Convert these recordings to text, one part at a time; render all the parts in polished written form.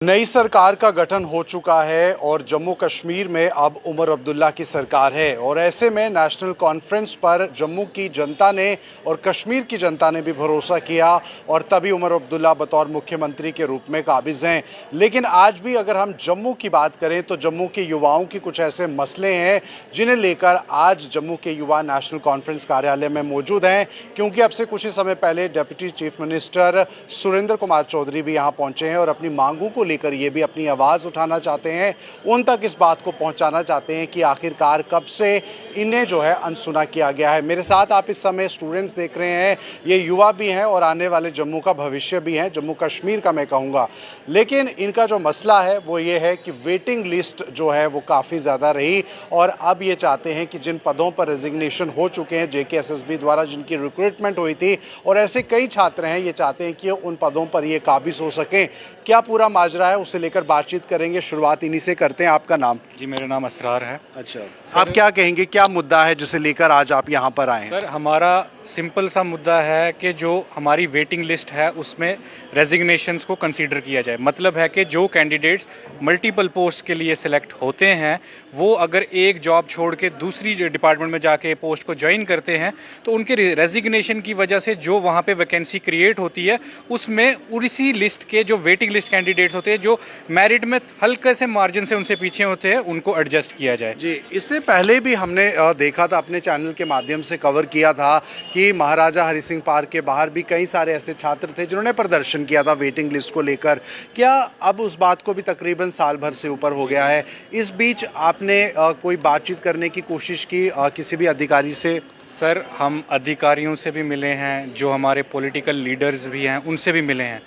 नई सरकार का गठन हो चुका है और जम्मू कश्मीर में अब उमर अब्दुल्ला की सरकार है और ऐसे में नेशनल कॉन्फ्रेंस पर जम्मू की जनता ने और कश्मीर की जनता ने भी भरोसा किया और तभी उमर अब्दुल्ला बतौर मुख्यमंत्री के रूप में काबिज हैं। लेकिन आज भी अगर हम जम्मू की बात करें तो जम्मू के युवाओं की कुछ ऐसे मसले हैं जिन्हें लेकर आज जम्मू के युवा नेशनल कॉन्फ्रेंस कार्यालय में मौजूद हैं, क्योंकि अब से कुछ ही समय पहले deputy chief minister Surendra Kumar Chaudhary भी यहाँ पहुँचे हैं और अपनी मांगों को लेकर ये भी अपनी आवाज़ उठाना चाहते हैं, उन तक इस बात को पहुंचाना चाहते हैं कि आखिरकार कब से इन्हें जो है अनसुना किया गया है। मेरे साथ आप इस समय स्टूडेंट्स देख रहे हैं, ये युवा भी हैं और आने वाले जम्मू का भविष्य भी हैं, जम्मू कश्मीर का मैं कहूँगा। लेकिन इनका जो मसला है वो ये है कि वेटिंग लिस्ट जो है वो काफ़ी ज़्यादा रही और अब ये चाहते हैं कि जिन पदों पर रेजिग्नेशन हो चुके हैं JKSSB द्वारा, जिनकी रिक्रूटमेंट हुई थी और ऐसे कई छात्र हैं, ये चाहते हैं कि उन पदों पर ये काबिज हो सकें। क्या पूरा माजरा है उसे लेकर बातचीत करेंगे। शुरुआत इन्हीं से करते हैं। आपका नाम? जी, मेरा नाम असरार है। अच्छा, आप क्या कहेंगे, क्या मुद्दा है जिसे लेकर आज आप यहाँ पर आए हैं? सर, हमारा सिंपल सा मुद्दा है कि जो हमारी वेटिंग लिस्ट है उसमें रेजिग्नेशंस को कंसीडर किया जाए। मतलब है कि जो कैंडिडेट्स मल्टीपल पोस्ट के लिए सिलेक्ट होते हैं वो अगर एक जॉब छोड़ के दूसरी डिपार्टमेंट में जाके पोस्ट को ज्वाइन करते हैं तो उनके रेजिग्नेशन की वजह से जो वहाँ पे वैकेंसी क्रिएट होती है उसमें उसी लिस्ट के जो वेटिंग लिस्ट कैंडिडेट्स होते हैं जो मेरिट में हल्के से मार्जिन से उनसे पीछे होते हैं उनको एडजस्ट किया जाए। जी, इससे पहले भी हमने देखा था, अपने चैनल के माध्यम से कवर किया था कि महाराजा हरि सिंह पार्क के बाहर भी कई सारे ऐसे छात्र थे जिन्होंने प्रदर्शन किया था वेटिंग लिस्ट को लेकर। क्या अब उस बात को भी तकरीबन साल भर से ऊपर हो गया है, इस बीच आपने कोई बातचीत करने की कोशिश की किसी भी अधिकारी से? सर, हम अधिकारियों से भी मिले हैं, जो हमारे पॉलिटिकल लीडर्स भी हैं उनसे भी मिले हैं।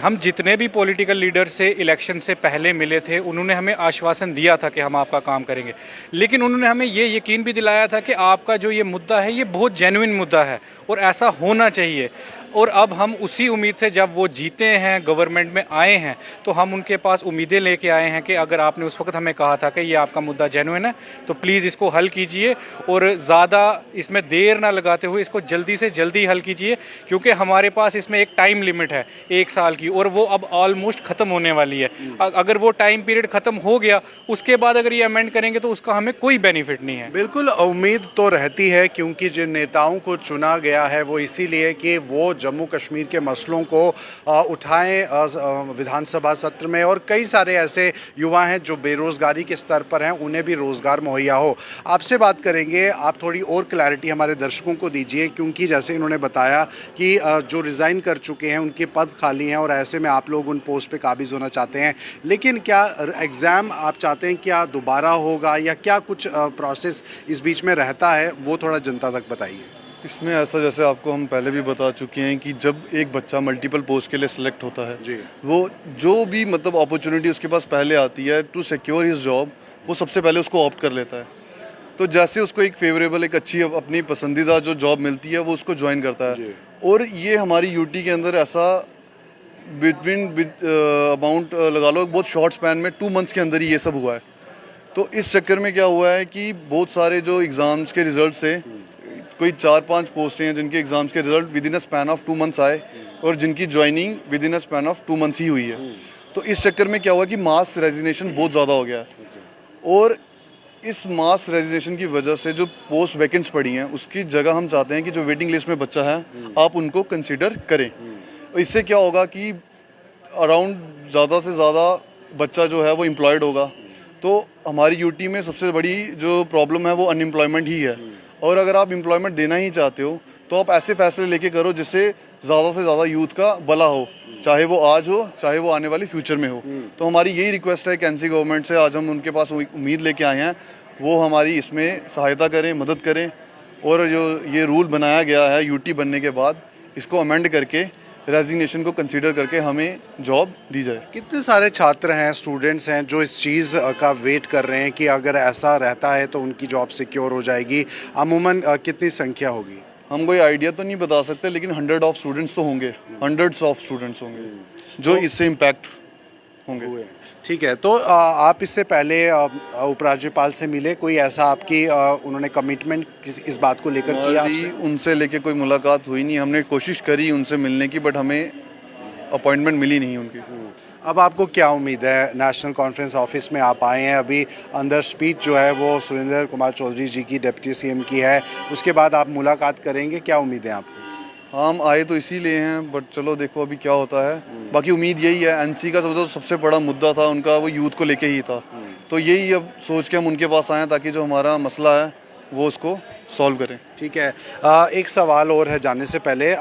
हम जितने भी पॉलिटिकल लीडर से इलेक्शन से पहले मिले थे उन्होंने हमें आश्वासन दिया था कि हम आपका काम करेंगे, लेकिन उन्होंने हमें ये यकीन भी दिलाया था कि आपका जो ये मुद्दा है ये बहुत जेन्युइन मुद्दा है और ऐसा होना चाहिए। और अब हम उसी उम्मीद से, जब वो जीते हैं, गवर्नमेंट में आए हैं, तो हम उनके पास उम्मीदें लेके आए हैं कि अगर आपने उस वक्त हमें कहा था कि ये आपका मुद्दा जेन्युइन है तो प्लीज़ इसको हल कीजिए और ज़्यादा इसमें देर ना लगाते हुए इसको जल्दी से जल्दी हल कीजिए, क्योंकि हमारे पास इसमें एक टाइम लिमिट है 1 साल की और वो अब ऑलमोस्ट ख़त्म होने वाली है। अगर वो टाइम पीरियड ख़त्म हो गया उसके बाद अगर ये अमेंड करेंगे तो उसका हमें कोई बेनिफिट नहीं है। बिल्कुल, उम्मीद तो रहती है, क्योंकि जिन नेताओं को चुना गया है वो इसीलिए कि वो जम्मू कश्मीर के मसलों को उठाएं विधानसभा सत्र में, और कई सारे ऐसे युवा हैं जो बेरोज़गारी के स्तर पर हैं, उन्हें भी रोज़गार मुहैया हो। आपसे बात करेंगे, आप थोड़ी और क्लैरिटी हमारे दर्शकों को दीजिए, क्योंकि जैसे इन्होंने बताया कि जो रिज़ाइन कर चुके हैं उनके पद खाली हैं और ऐसे में आप लोग उन पोस्ट पे काबिज होना चाहते हैं, लेकिन क्या एग्ज़ाम आप चाहते हैं क्या दोबारा होगा या क्या कुछ प्रोसेस इस बीच में रहता है, वो थोड़ा जनता तक बताइए। इसमें ऐसा, जैसे आपको हम पहले भी बता चुके हैं कि जब एक बच्चा मल्टीपल पोस्ट के लिए सिलेक्ट होता है जी, वो जो भी मतलब अपॉर्चुनिटी उसके पास पहले आती है टू सिक्योर हिज जॉब, वो सबसे पहले उसको ऑप्ट कर लेता है। तो जैसे उसको एक फेवरेबल, एक अच्छी अपनी पसंदीदा जो जॉब मिलती है वो उसको ज्वाइन करता है। और ये हमारी यूटी के अंदर ऐसा बिटवीन अमाउंट लगा लो बहुत शॉर्ट स्पैन में 2 मंथ्स के अंदर ही ये सब हुआ है। तो इस चक्कर में क्या हुआ है कि बहुत सारे जो एग्ज़ाम्स के रिजल्ट से कोई 4-5 पोस्टें हैं जिनके एग्ज़ाम्स के result within a span of 2 months आए और जिनकी joining within a span of 2 months ही हुई है। तो इस चक्कर में क्या हुआ कि मास रेजिग्नेशन बहुत ज़्यादा हो गया है और इस मास रेजिग्नेशन की वजह से जो पोस्ट वैकेंट्स पड़ी हैं उसकी जगह हम चाहते हैं कि जो वेटिंग लिस्ट में बच्चा है आप उनको कंसिडर करें। इससे क्या होगा कि अराउंड ज़्यादा से ज़्यादा बच्चा जो है वो एम्प्लॉयड होगा। तो हमारी यूटी में सबसे बड़ी जो प्रॉब्लम है वो अनएम्प्लॉयमेंट ही है, और अगर आप एम्प्लॉयमेंट देना ही चाहते हो तो आप ऐसे फैसले लेके करो जिससे ज़्यादा से ज़्यादा यूथ का भला हो, चाहे वो आज हो चाहे वो आने वाली फ्यूचर में हो। तो हमारी यही रिक्वेस्ट है कैंसी गवर्नमेंट से, आज हम उनके पास उम्मीद लेके आए हैं वो हमारी इसमें सहायता करें, मदद करें और जो ये रूल बनाया गया है यूटी बनने के बाद इसको अमेंड करके रेजिग्नेशन को कंसीडर करके हमें जॉब दी जाए। कितने सारे छात्र हैं, स्टूडेंट्स हैं जो इस चीज़ का वेट कर रहे हैं कि अगर ऐसा रहता है तो उनकी जॉब सिक्योर हो जाएगी? अमूमन कितनी संख्या होगी? हम कोई आइडिया तो नहीं बता सकते, लेकिन 100 ऑफ स्टूडेंट्स तो होंगे, हंड्रेड्स ऑफ स्टूडेंट्स होंगे जो इससे इम्पैक्ट होंगे। ठीक है, तो आप इससे पहले उपराज्यपाल से मिले, कोई ऐसा आपकी उन्होंने कमिटमेंट इस बात को लेकर किया आपसे? उनसे लेके कोई मुलाकात हुई नहीं, हमने कोशिश करी उनसे मिलने की बट हमें अपॉइंटमेंट मिली नहीं उनकी। अब आपको क्या उम्मीद है? नेशनल कॉन्फ्रेंस ऑफिस में आप आए हैं, अभी अंदर स्पीच जो है वो सुरेंद्र कुमार चौधरी जी की डिप्टी सीएम की है, उसके बाद आप मुलाकात करेंगे, क्या उम्मीद है आपको? हम आए तो इसीलिए हैं, बट चलो देखो अभी क्या होता है। बाकी उम्मीद यही है, एनसी का सबसे बड़ा मुद्दा था उनका, वो यूथ को लेके ही था। तो यही अब सोच के हम उनके पास आए ताकि जो हमारा मसला है वो उसको सॉल्व करें। ठीक है। एक सवाल और है जाने से पहले,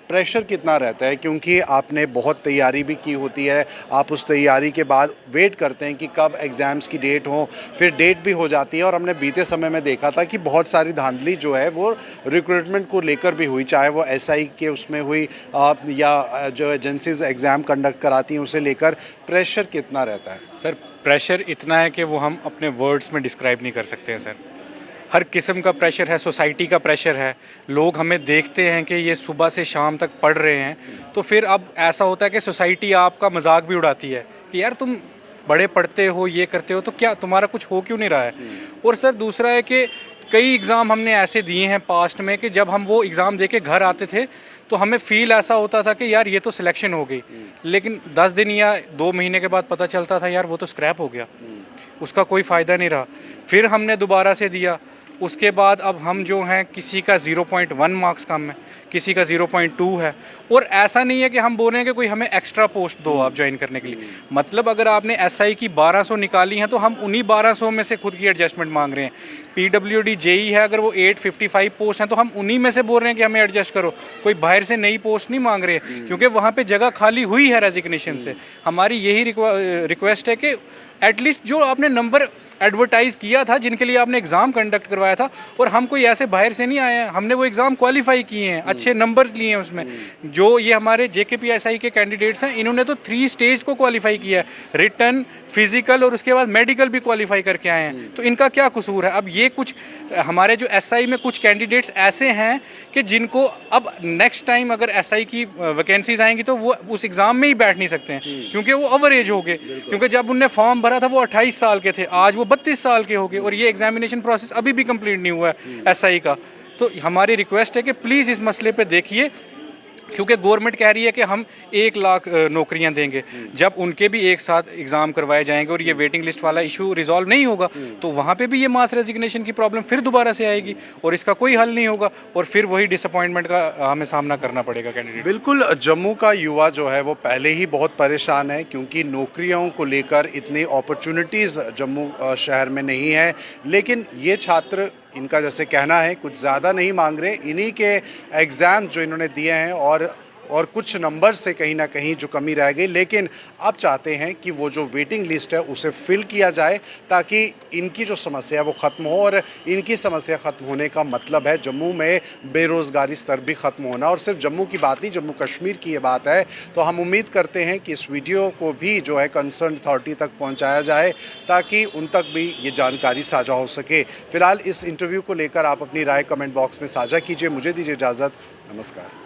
प्रेशर कितना रहता है, क्योंकि आपने बहुत तैयारी भी की होती है, आप उस तैयारी के बाद वेट करते हैं कि कब एग्ज़ाम्स की डेट हो, फिर डेट भी हो जाती है, और हमने बीते समय में देखा था कि बहुत सारी धांधली जो है वो रिक्रूटमेंट को लेकर भी हुई, चाहे वो एसआई के उसमें हुई या जो एजेंसीज एग्ज़ाम कंडक्ट कराती हैं उसे लेकर। प्रेशर कितना रहता है? सर प्रेशर इतना है कि वो हम अपने वर्ड्स में डिस्क्राइब नहीं कर सकते हैं सर। हर किस्म का प्रेशर है, सोसाइटी का प्रेशर है, लोग हमें देखते हैं कि ये सुबह से शाम तक पढ़ रहे हैं, तो फिर अब ऐसा होता है कि सोसाइटी आपका मजाक भी उड़ाती है कि यार तुम बड़े पढ़ते हो, ये करते हो, तो क्या तुम्हारा कुछ हो क्यों नहीं रहा है। और सर दूसरा है कि कई एग्ज़ाम हमने ऐसे दिए हैं पास्ट में कि जब हम वो एग्ज़ाम दे के घर आते थे तो हमें फील ऐसा होता था कि यार ये तो सिलेक्शन हो गई, लेकिन 10 दिन या 2 महीने के बाद पता चलता था यार वो तो स्क्रैप हो गया, उसका कोई फ़ायदा नहीं रहा। फिर हमने दोबारा से दिया, उसके बाद अब हम जो हैं किसी का 0.1 मार्क्स कम है, किसी का 0.2 है, और ऐसा नहीं है कि हम बोल रहे हैं कि कोई हमें एक्स्ट्रा पोस्ट दो आप ज्वाइन करने के लिए। मतलब अगर आपने एसआई की 1200 निकाली हैं तो हम उन्हीं 1200 में से खुद की एडजस्टमेंट मांग रहे हैं। पीडब्ल्यूडी जेई है, अगर वो 855 पोस्ट हैं तो हम उन्हीं में से बोल रहे हैं कि हमें एडजस्ट करो, कोई बाहर से नई पोस्ट नहीं मांग रहे हैं, क्योंकि वहाँ पर जगह खाली हुई है रेजिग्नेशन से। हमारी यही रिक्वेस्ट है कि एटलीस्ट जो आपने नंबर एडवर्टाइज किया था, जिनके लिए आपने एग्ज़ाम कंडक्ट करवाया था, और हम कोई ऐसे बाहर से नहीं आए हैं, हमने वो एग्ज़ाम क्वालिफाई किए हैं, अच्छे नंबर्स लिए हैं उसमें। जो ये हमारे जेकेपीएसआई के कैंडिडेट्स हैं, इन्होंने तो 3 स्टेज को क्वालिफाई किया है, रिटन, फिजिकल और उसके बाद मेडिकल भी क्वालिफाई करके आए हैं, तो इनका क्या कसूर है। अब ये कुछ हमारे जो एसआई में कुछ कैंडिडेट्स ऐसे हैं कि जिनको अब नेक्स्ट टाइम अगर एसआई की वैकेंसीज आएंगी तो वो उस एग्ज़ाम में ही बैठ नहीं सकते हैं, क्योंकि वो ओवर एज हो गए, क्योंकि जब उनने फॉर्म भरा था वो 28 साल के थे, आज वो 32 साल के हो गए, और ये एग्जामिनेशन प्रोसेस अभी भी कंप्लीट नहीं हुआ है एसआई का। तो हमारी रिक्वेस्ट है कि प्लीज़ इस मसले पे देखिए, क्योंकि गवर्नमेंट कह रही है कि हम 1 लाख नौकरियां देंगे, जब उनके भी एक साथ एग्ज़ाम करवाए जाएंगे और ये वेटिंग लिस्ट वाला इशू रिजॉल्व नहीं होगा तो वहाँ पे भी ये मास रेजिग्नेशन की प्रॉब्लम फिर दोबारा से आएगी और इसका कोई हल नहीं होगा, और फिर वही डिसअपॉइंटमेंट का हमें सामना करना पड़ेगा कैंडिडेट। बिल्कुल, जम्मू का युवा जो है वो पहले ही बहुत परेशान है, क्योंकि नौकरियों को लेकर इतनी अपॉर्चुनिटीज़ जम्मू शहर में नहीं है, लेकिन ये छात्र, इनका जैसे कहना है, कुछ ज़्यादा नहीं मांग रहे, इन्हीं के एग्ज़ाम जो इन्होंने दिए हैं और कुछ नंबर से कहीं ना कहीं जो कमी रह गई, लेकिन अब चाहते हैं कि वो जो वेटिंग लिस्ट है उसे फिल किया जाए ताकि इनकी जो समस्या है वो ख़त्म हो, और इनकी समस्या ख़त्म होने का मतलब है जम्मू में बेरोज़गारी स्तर भी ख़त्म होना। और सिर्फ जम्मू की बात नहीं, जम्मू कश्मीर की ये बात है। तो हम उम्मीद करते हैं कि इस वीडियो को भी जो है कंसर्न अथॉरिटी तक पहुँचाया जाए ताकि उन तक भी ये जानकारी साझा हो सके। फ़िलहाल इस इंटरव्यू को लेकर आप अपनी राय कमेंट बॉक्स में साझा कीजिए। मुझे दीजिए इजाज़त, नमस्कार।